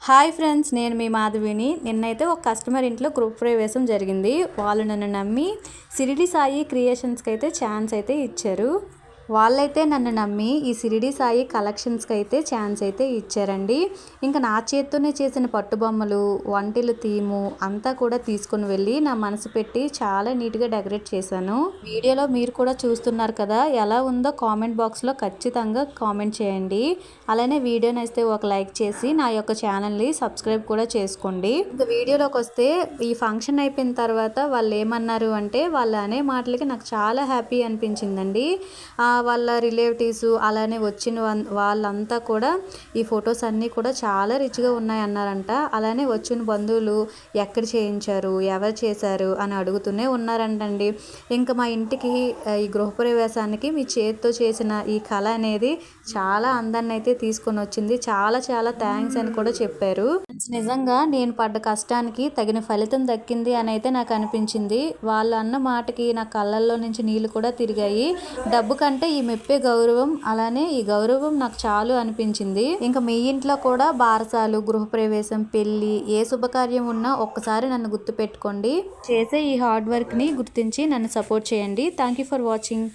Hi friends, నేను మీ మాధవిని. నిన్నైతే ఒక కస్టమర్ ఇంట్లో గృహ ప్రవేశం జరిగింది. వాళ్ళు నన్ను నమ్మి షిరిడి సాయి క్రియేషన్స్కి అయితే ఛాన్స్ అయితే ఇచ్చారు. వాళ్ళైతే నన్ను నమ్మి ఈ షిరిడి సాయి కలెక్షన్స్కి అయితే ఛాన్స్ అయితే ఇచ్చారండి. ఇంకా నా చేత్తోనే చేసిన పట్టుబొమ్మలు, వంటిల థీము అంతా కూడా తీసుకుని వెళ్ళి నా మనసు పెట్టి చాలా నీట్గా డెకరేట్ చేశాను. వీడియోలో మీరు కూడా చూస్తున్నారు కదా, ఎలా ఉందో కామెంట్ బాక్స్లో ఖచ్చితంగా కామెంట్ చేయండి. అలానే వీడియో నచ్చితే ఒక లైక్ చేసి నా యొక్క ఛానల్ని సబ్స్క్రైబ్ కూడా చేసుకోండి. ఇంకా వీడియోలోకి వస్తే ఈ ఫంక్షన్ అయిపోయిన తర్వాత వాళ్ళు ఏమన్నారు అంటే, వాళ్ళు అనే మాటలకి నాకు చాలా హ్యాపీ అనిపించిందండి. వాళ్ళ రిలేటివ్స్ అలానే వచ్చిన వాళ్ళంతా కూడా ఈ ఫొటోస్ అన్నీ కూడా చాలా రిచ్గా ఉన్నాయి అన్నారంట. అలానే వచ్చిన బంధువులు ఎక్కడ చేయించారు, ఎవరు చేశారు అని అడుగుతూనే ఉన్నారంటండి. ఇంకా మా ఇంటికి ఈ గృహప్రవేశానికి మీ చేతితో చేసిన ఈ కళ అనేది చాలా అందాన్ని అయితే తీసుకొని వచ్చింది, చాలా చాలా థ్యాంక్స్ అని కూడా చెప్పారు. నిజంగా నేను పడ్డ కష్టానికి తగిన ఫలితం దక్కింది అని అయితే నాకు అనిపించింది. వాళ్ళు అన్న మాటకి నా కళ్ళల్లో నుంచి నీళ్ళు కూడా తిరిగాయి. డబ్బు కంటే ఈ మెప్పే గౌరవం, అలానే ఈ గౌరవం నాకు చాలు అనిపించింది. ఇంకా మీ ఇంట్లో కూడా బారసాలు, గృహప్రవేశం, పెళ్లి ఏ శుభకార్యం ఉన్నా ఒక్కసారి నన్ను గుర్తుపెట్టుకోండి. చేసే ఈ హార్డ్ వర్క్ని గుర్తించి నన్ను సపోర్ట్ చేయండి. Thank you for watching.